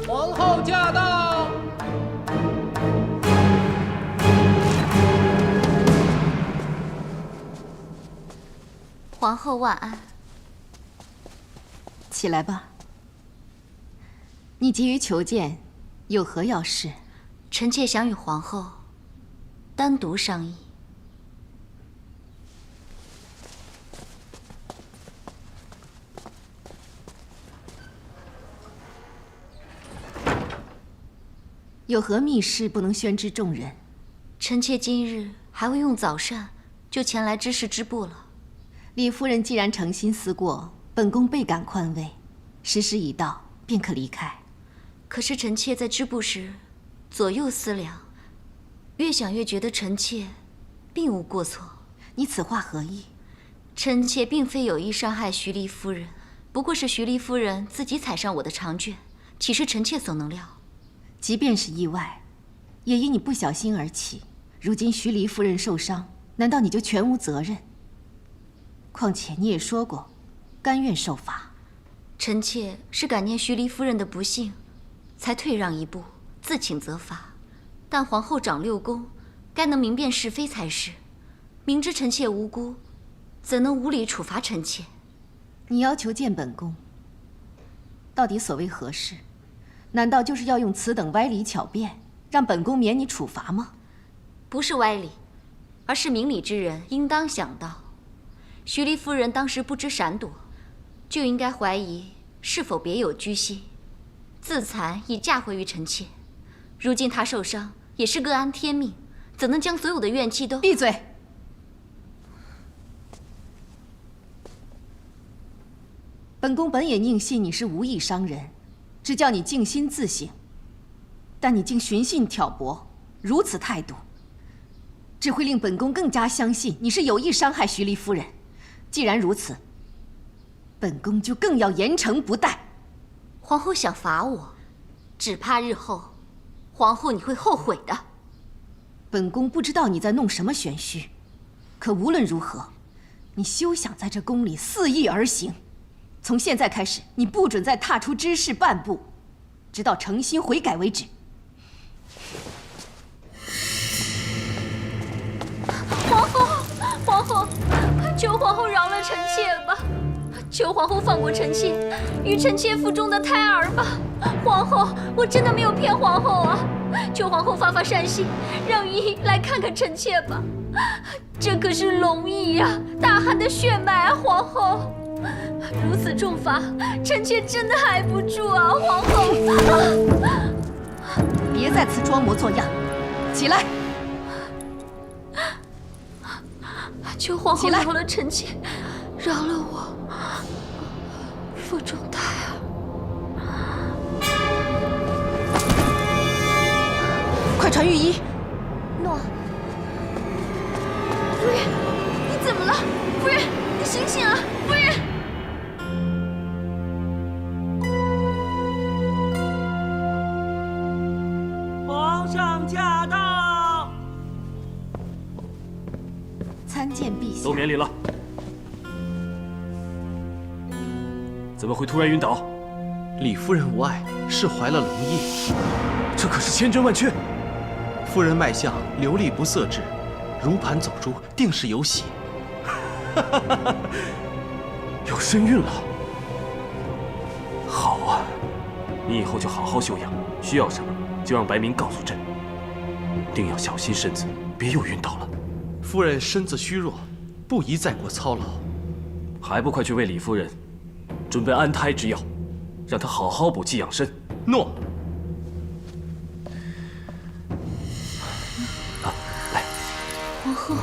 皇后驾到！皇后晚安。起来吧。你急于求见，有何要事？臣妾想与皇后单独商议。有何密事不能宣知众人？臣妾今日还未用早膳，就前来知事之部了。李夫人既然诚心思过，本宫倍感宽慰。时时已到，便可离开。可是臣妾在织布时，左右思量，越想越觉得臣妾并无过错。你此话何意？臣妾并非有意伤害徐黎夫人，不过是徐黎夫人自己踩上我的长卷，岂是臣妾所能料？即便是意外，也因你不小心而起。如今徐黎夫人受伤，难道你就全无责任？况且你也说过，甘愿受罚。臣妾是感念徐黎夫人的不幸，才退让一步，自请责罚。但皇后掌六宫，该能明辨是非才是。明知臣妾无辜，怎能无理处罚臣妾？你要求见本宫，到底所为何事？难道就是要用此等歪理巧辩，让本宫免你处罚吗？不是歪理，而是明理之人应当想到，徐黎夫人当时不知闪躲，就应该怀疑是否别有居心，自残以嫁祸于臣妾。如今她受伤，也是各安天命，怎能将所有的怨气都……闭嘴！本宫本也宁信你是无意伤人，只叫你静心自省。但你竟寻衅挑拨，如此态度，只会令本宫更加相信你是有意伤害徐黎夫人。既然如此，本宫就更要严惩不贷。皇后想罚我，只怕日后皇后你会后悔的。本宫不知道你在弄什么玄虚，可无论如何，你休想在这宫里肆意而行。从现在开始，你不准再踏出知事半步，直到诚心悔改为止。皇后，皇后，求皇后饶了臣妾吧！求皇后放过臣妾，与臣妾腹中的胎儿吧！皇后，我真的没有骗皇后啊！求皇后发发善心，让御医来看看臣妾吧。这可是龙裔呀，大汗的血脉啊！皇后，如此重罚，臣妾真的挨不住啊！皇后，别在此装模作样，起来！求皇后饶了臣妾，饶了我腹中胎儿。快传御医！诺。夫人，你怎么了？夫人，你醒醒啊！夫人。皇上驾到！参见陛下。都免礼了。怎么会突然晕倒？李夫人无碍，是怀了龙裔。这可是千真万确。夫人脉象流利不色之，如盘走珠，定是有喜。有身孕了。好啊，你以后就好好休养，需要什么就让白明告诉朕。定要小心身子，别又晕倒了。夫人身子虚弱，不宜再过操劳。还不快去为李夫人准备安胎之药，让她好好补气养身。诺。来，皇后，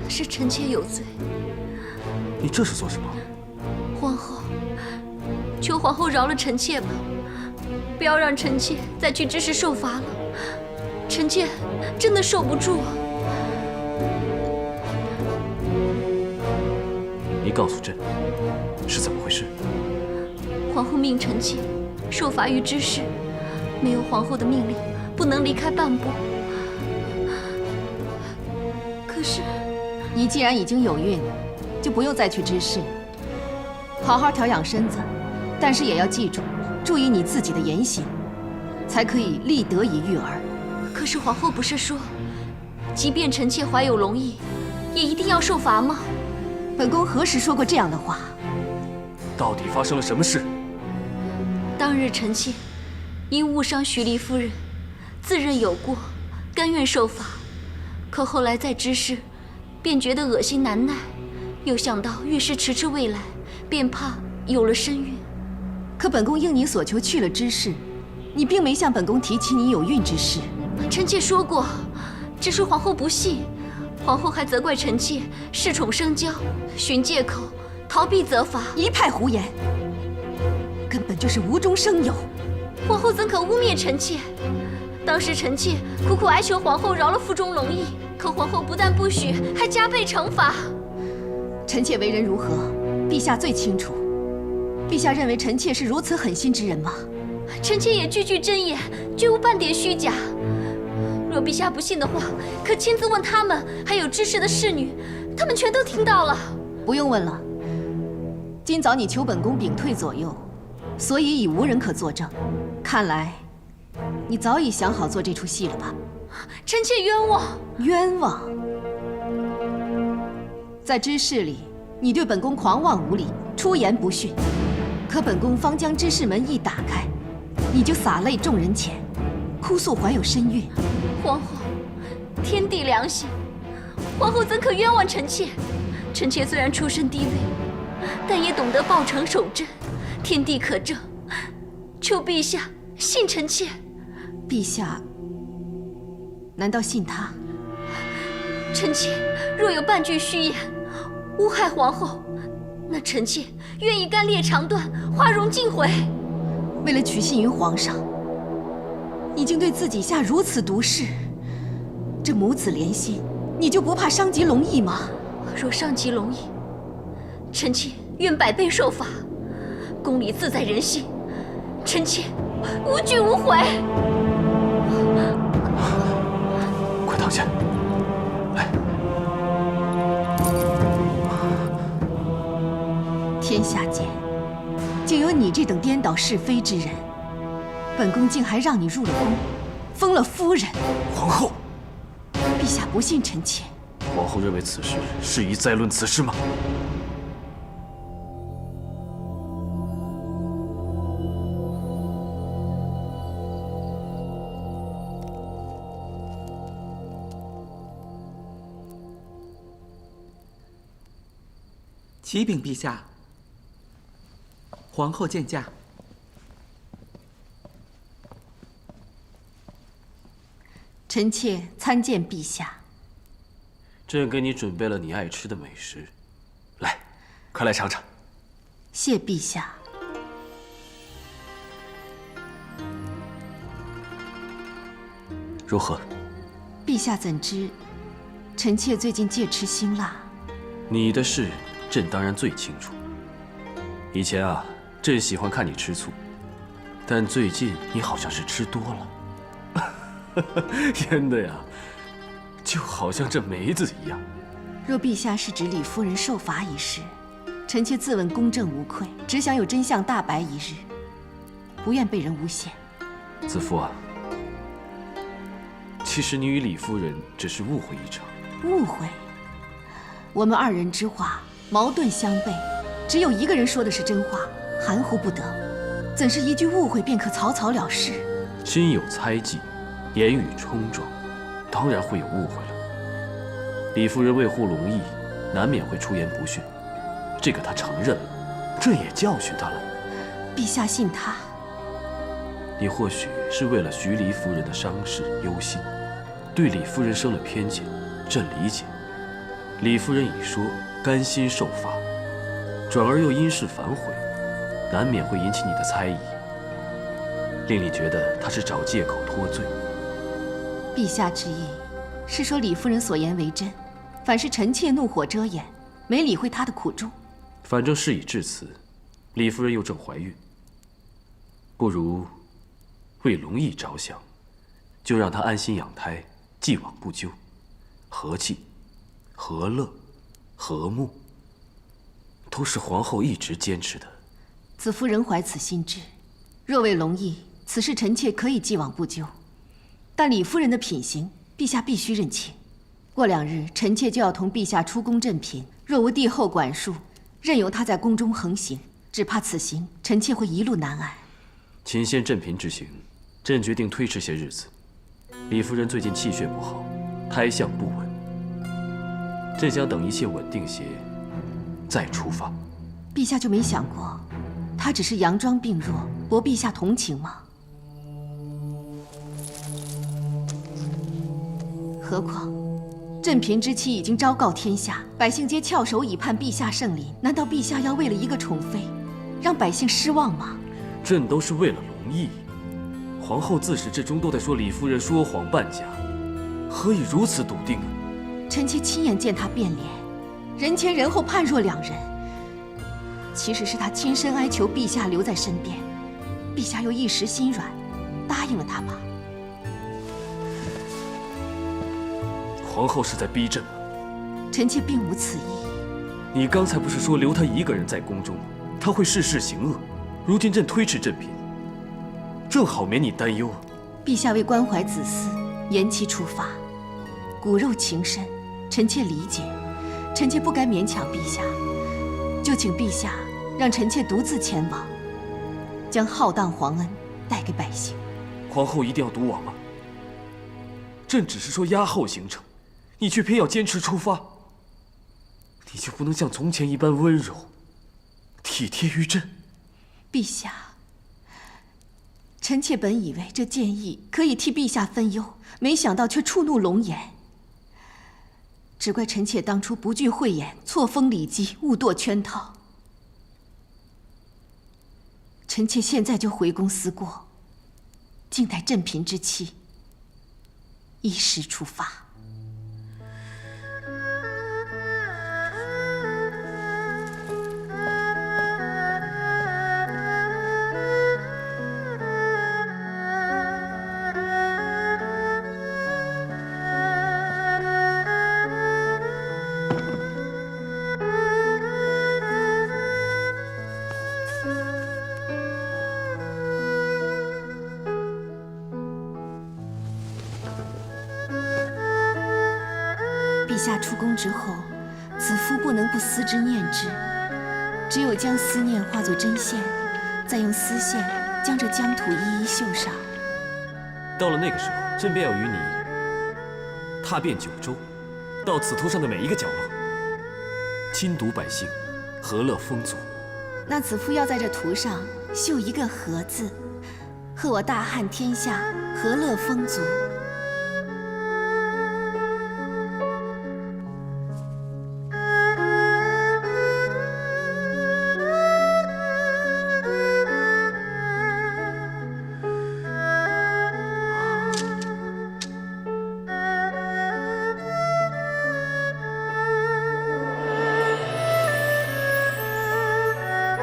是臣妾有罪。你这是做什么？皇后，求皇后饶了臣妾吧，不要让臣妾再去知事受罚了。臣妾真的受不住啊！你告诉朕，是怎么回事？皇后命臣妾受罚于知事，没有皇后的命令，不能离开半步。可是，你既然已经有孕，就不用再去知事，好好调养身子，但是也要记住，注意你自己的言行，才可以立德以育儿。可是皇后不是说，即便臣妾怀有龙意，也一定要受罚吗？本宫何时说过这样的话？到底发生了什么事？当日臣妾因误伤徐黎夫人，自认有过，甘愿受罚。可后来在知事，便觉得恶心难耐，又想到御师迟迟未来，便怕有了身孕。可本宫应你所求去了知事，你并没向本宫提起你有孕之事。臣妾说过，只是皇后不信。皇后还责怪臣妾恃宠生骄，寻借口逃避责罚。一派胡言，根本就是无中生有。皇后怎可污蔑臣妾？当时臣妾苦苦哀求皇后饶了腹中龙意，可皇后不但不许，还加倍惩罚。臣妾为人如何，陛下最清楚。陛下认为臣妾是如此狠心之人吗？臣妾也句句真言，绝无半点虚假。若陛下不信的话，可亲自问他们，还有知事的侍女，他们全都听到了。不用问了。今早你求本宫屏退左右，所以已无人可作证。看来，你早已想好做这出戏了吧？臣妾冤枉！冤枉！在知事里，你对本宫狂妄无礼，出言不逊。可本宫方将知事门一打开，你就洒泪众人前，哭诉怀有身孕。皇后，天地良心，皇后怎可冤枉臣妾？臣妾虽然出身低微，但也懂得报城守贞，天地可证。求陛下信臣妾。陛下难道信他？臣妾若有半句虚言，诬害皇后，那臣妾愿意干裂肠断，花容尽毁。为了取信于皇上，已经对自己下如此毒誓，这母子连心，你就不怕伤及龙意吗？若伤及龙意，臣妾愿百倍受罚。公理自在人心，臣妾无惧无悔。快躺下，来。天下间，竟有你这等颠倒是非之人，本宫竟还让你入了宫，封了夫人。皇后，陛下不信臣妾。皇后认为此事适宜再论此事吗？启禀陛下，皇后见驾。臣妾参见陛下。朕给你准备了你爱吃的美食，来，快来尝尝。谢陛下。如何？陛下怎知臣妾最近戒吃辛辣？你的事，朕当然最清楚。以前啊，朕喜欢看你吃醋，但最近你好像是吃多了，腌的呀，就好像这梅子一样。若陛下是指李夫人受罚一事，臣妾自问公正无愧，只想有真相大白一日，不愿被人诬陷。子夫啊，其实你与李夫人只是误会一场。误会？我们二人之话矛盾相悖，只有一个人说的是真话，含糊不得，怎是一句误会便可草草了事？心有猜忌，言语冲撞，当然会有误会了。李夫人为护龙意，难免会出言不逊，这个她承认了，朕也教训她了。陛下信她？你或许是为了徐黎夫人的伤势忧心，对李夫人生了偏见，朕理解。李夫人已说甘心受罚，转而又因事反悔，难免会引起你的猜疑，令你觉得她是找借口脱罪。陛下之意是说李夫人所言为真，反是臣妾怒火遮眼，没理会她的苦衷。反正事已至此，李夫人又正怀孕，不如为龙意着想，就让她安心养胎，既往不咎，和气、和乐、和睦，都是皇后一直坚持的。子夫人怀此心志，若为龙裔，此事臣妾可以既往不咎。但李夫人的品行，陛下必须认清。过2日，臣妾就要同陛下出宫镇嫔，若无帝后管束，任由她在宫中横行，只怕此行臣妾会一路难安。秦县镇嫔之行，朕决定推迟些日子。李夫人最近气血不好，胎相不稳，朕想等一切稳定些，再出发。陛下就没想过，她只是佯装病弱，博陛下同情吗？何况，镇嫔之期已经昭告天下，百姓皆翘首以盼陛下圣临。难道陛下要为了一个宠妃，让百姓失望吗？朕都是为了龙裔。皇后自始至终都在说李夫人说谎扮假，何以如此笃定啊？臣妾亲眼见她变脸，人前人后判若两人。其实是她亲身哀求陛下留在身边，陛下又一时心软，答应了她吧。皇后是在逼朕吗？臣妾并无此意。你刚才不是说留她一个人在宫中吗？她会事事行恶。如今朕推迟镇嫔，正好免你担忧啊。陛下为关怀子嗣，延期出发，骨肉情深，臣妾理解。臣妾不该勉强陛下，就请陛下让臣妾独自前往，将浩荡皇恩带给百姓。皇后一定要独往吗？朕只是说压后行程，你却偏要坚持出发。你就不能像从前一般温柔、体贴于朕？陛下，臣妾本以为这建议可以替陛下分忧，没想到却触怒龙颜。只怪臣妾当初不惧慧眼，错封礼机，误堕圈套。臣妾现在就回宫思过，静待镇嫔之期，依时出发。陛下出宫之后，子夫不能不思之念之，只有将思念化作针线，再用丝线将这疆土一一绣上。到了那个时候，朕便要与你踏遍九州，到此图上的每一个角落，亲睹百姓，和乐丰足。那子夫要在这图上绣一个“和”字，贺我大汉天下，和乐丰足。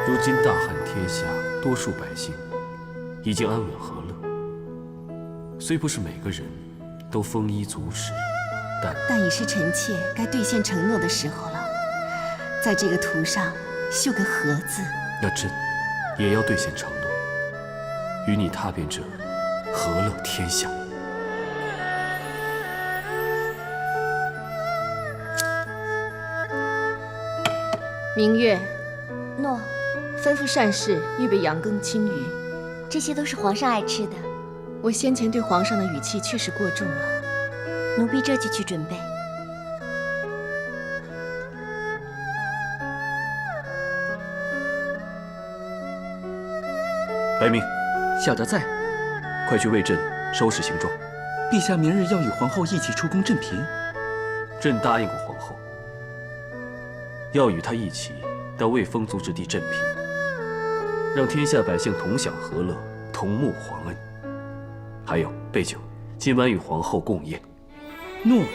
如今大汉天下，多数百姓已经安稳和乐。虽不是每个人都丰衣足食，但已是臣妾该兑现承诺的时候了。在这个图上绣个“和”字，那朕也要兑现承诺，与你踏遍这和乐天下。明月，诺，吩咐善侍预备羊羹青鱼。这些都是皇上爱吃的，我先前对皇上的语气确实过重了。奴婢这就去准备。白明，小的在。快去为朕收拾行装。陛下明日要与皇后一起出宫镇嫔。朕答应过皇后，要与她一起到未封足之地镇嫔，让天下百姓同享和乐，同沐皇恩。还有备酒，今晚与皇后共宴。诺。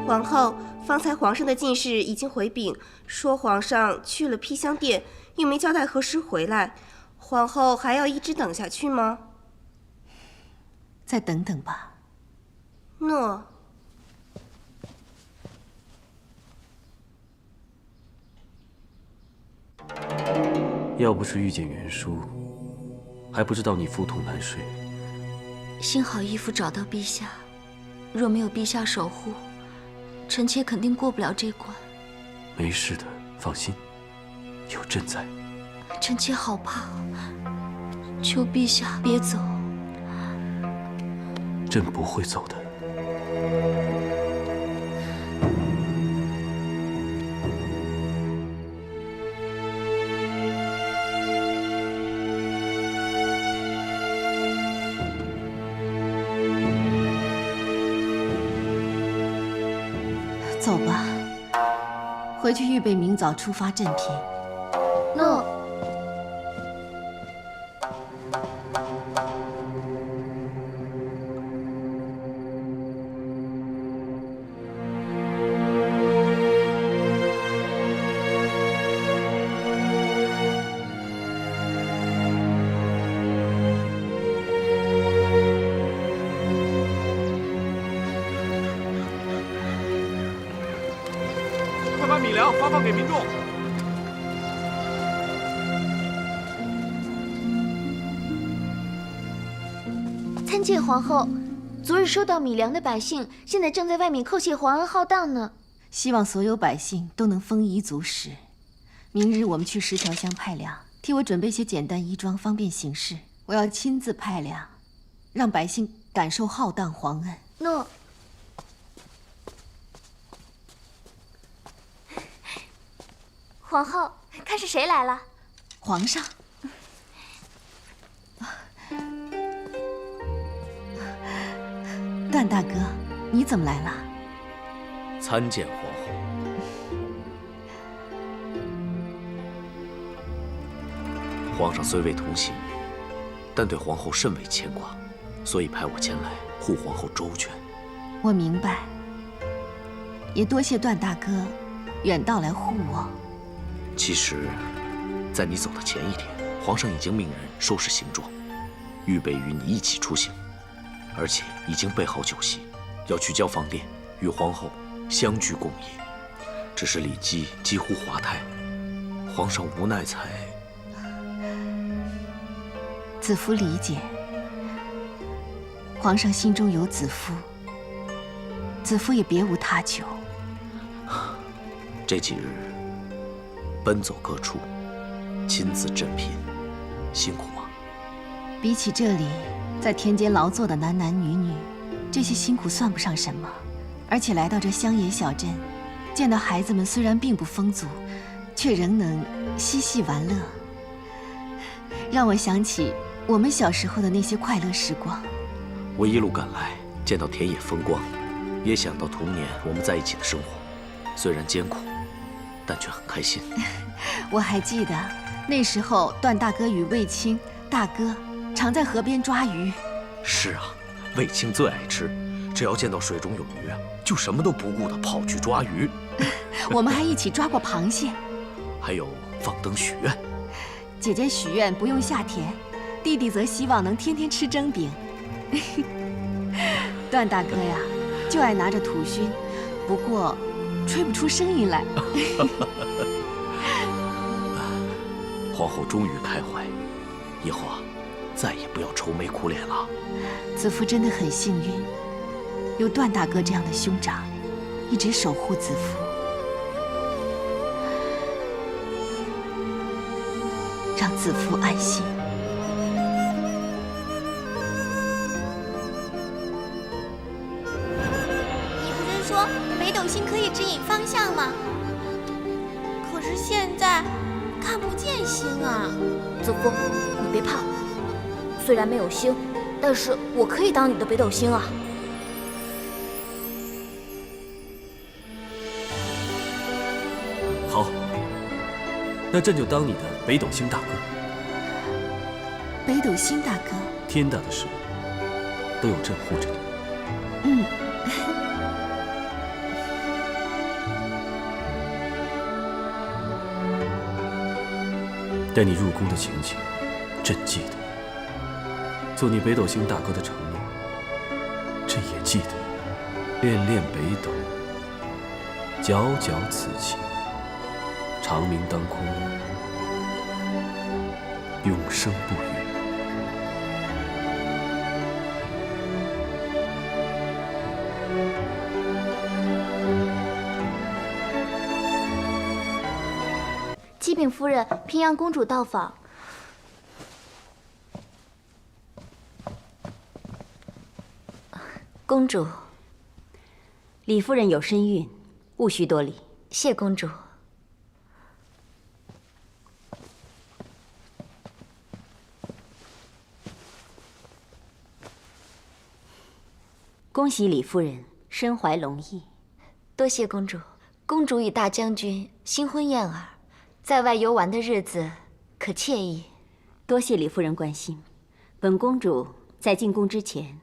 皇后，方才皇上的进士已经回禀，说皇上去了披香殿，又没交代何时回来。皇后还要一直等下去吗？再等等吧。诺。要不是遇见袁叔，还不知道你腹痛难睡。幸好义父找到陛下，若没有陛下守护，臣妾肯定过不了这关。没事的，放心，有朕在。臣妾好怕，求陛下别走。朕不会走的。走吧，回去预备明早出发镇平。诺。快把米粮发放给民众。参见皇后，昨日收到米粮的百姓，现在正在外面叩谢皇恩浩荡呢。希望所有百姓都能丰衣足食。明日我们去10条乡派粮，替我准备些简单衣装，方便行事。我要亲自派粮，让百姓感受浩荡皇恩。诺。皇后，看是谁来了？皇上。段大哥，你怎么来了？参见皇后。皇上虽未同行，但对皇后甚为牵挂，所以派我前来护皇后周全。我明白，也多谢段大哥远道来护我。其实，在你走的前一天，皇上已经命人收拾行装，预备与你一起出行，而且已经备好酒席，要去交房殿与皇后相聚共饮。只是李姬几乎滑胎，皇上无奈才……子夫理解，皇上心中有子夫，子夫也别无他求。这几日奔走各处，亲自镇平，辛苦吗？比起这里在田间劳作的男男女女，这些辛苦算不上什么。而且来到这乡野小镇，见到孩子们虽然并不丰足，却仍能嬉戏玩乐，让我想起我们小时候的那些快乐时光。我一路赶来，见到田野风光，也想到童年我们在一起的生活，虽然艰苦，但却很开心。我还记得那时候，段大哥与卫青大哥常在河边抓鱼。是啊，卫青最爱吃，只要见到水中有鱼啊，就什么都不顾地跑去抓鱼。我们还一起抓过螃蟹，还有放灯许愿。姐姐许愿不用下田，弟弟则希望能天天吃蒸饼。段大哥呀，就爱拿着土埙，不过吹不出声音来。皇后终于开怀，以后啊，再也不要愁眉苦脸了。子夫真的很幸运，有段大哥这样的兄长，一直守护子夫，让子夫安心。你不是说北斗星可以指引方向吗？可是现在看不见星啊！子夫，你别怕，虽然没有星，但是我可以当你的北斗星啊！好，那朕就当你的北斗星大哥。北斗星大哥，天大的事都有朕护着你。带你入宫的情景，朕记得；做你北斗星大哥的承诺，朕也记得。恋恋北斗，皎皎此情，长明当空，永生不渝。启禀夫人，平阳公主到访。公主，李夫人有身孕，勿需多礼。谢公主。恭喜李夫人身怀龙翼。多谢公主。公主与大将军新婚燕尔，在外游玩的日子可惬意。多谢李夫人关心。本公主在进宫之前，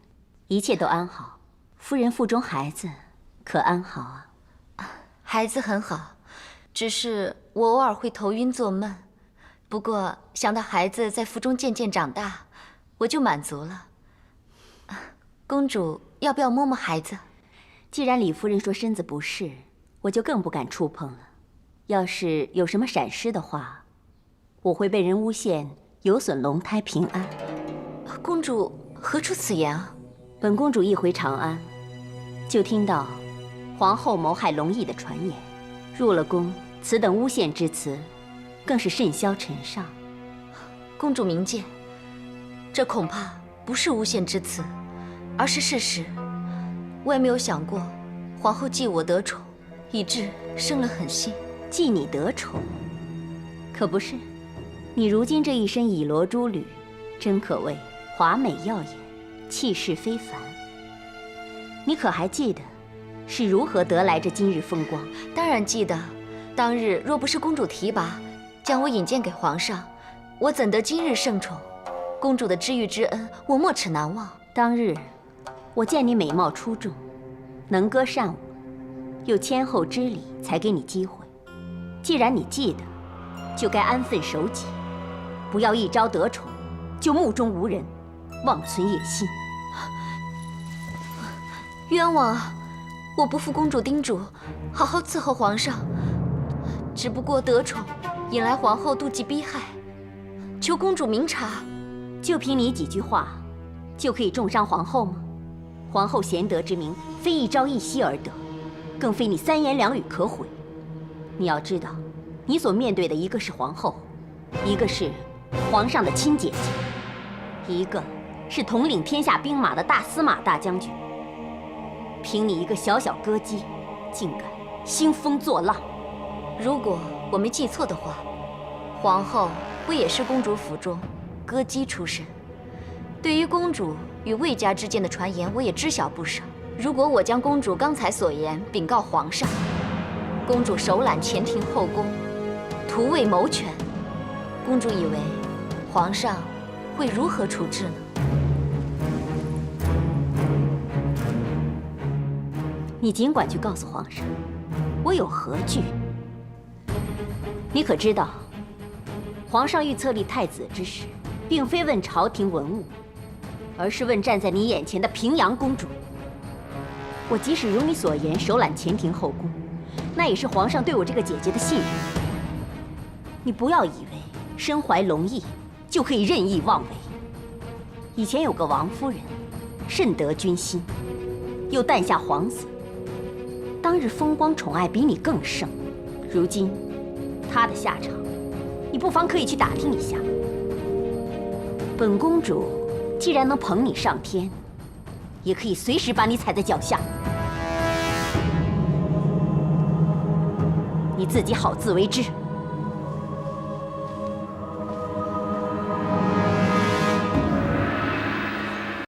一切都安好。夫人腹中孩子可安好啊？孩子很好，只是我偶尔会头晕做梦。不过想到孩子在腹中渐渐长大，我就满足了。公主要不要摸摸孩子？既然李夫人说身子不适，我就更不敢触碰了。要是有什么闪失的话，我会被人诬陷有损龙胎平安。公主何出此言啊？本公主一回长安，就听到皇后谋害龙翼的传言。入了宫，此等诬陷之词，更是甚嚣尘上。公主明鉴，这恐怕不是诬陷之词，而是事实。我也没有想过，皇后忌我得宠，以致生了狠心。忌你得宠，可不是。你如今这一身以罗珠履，真可谓华美耀眼，气势非凡。你可还记得是如何得来这今日风光？当然记得。当日若不是公主提拔，将我引荐给皇上，我怎得今日盛宠？公主的知遇之恩，我没齿难忘。当日我见你美貌出众，能歌善舞，又谦厚知礼，才给你机会。既然你记得，就该安分守己，不要一朝得宠就目中无人，妄存野心。冤枉啊！我不负公主叮嘱，好好伺候皇上。只不过得宠，引来皇后妒忌逼害，求公主明察。就凭你几句话，就可以重伤皇后吗？皇后贤德之名，非一朝一夕而得，更非你三言两语可毁。你要知道，你所面对的一个是皇后，一个是皇上的亲姐姐，一个是统领天下兵马的大司马大将军。凭你一个小小歌姬，竟敢兴风作浪！如果我没记错的话，皇后不也是公主府中歌姬出身？对于公主与魏家之间的传言，我也知晓不少。如果我将公主刚才所言禀告皇上，公主手揽前庭后宫，图为谋权，公主以为皇上会如何处置呢？你尽管去告诉皇上，我有何惧？你可知道，皇上欲册立太子之时，并非问朝廷文武，而是问站在你眼前的平阳公主。我即使如你所言手揽前庭后宫，那也是皇上对我这个姐姐的信任。你不要以为身怀龙翼就可以任意妄为。以前有个王夫人，甚得君心，又诞下皇子，当日风光宠爱比你更盛。如今她的下场，你不妨可以去打听一下。本公主既然能捧你上天，也可以随时把你踩在脚下。你自己好自为之。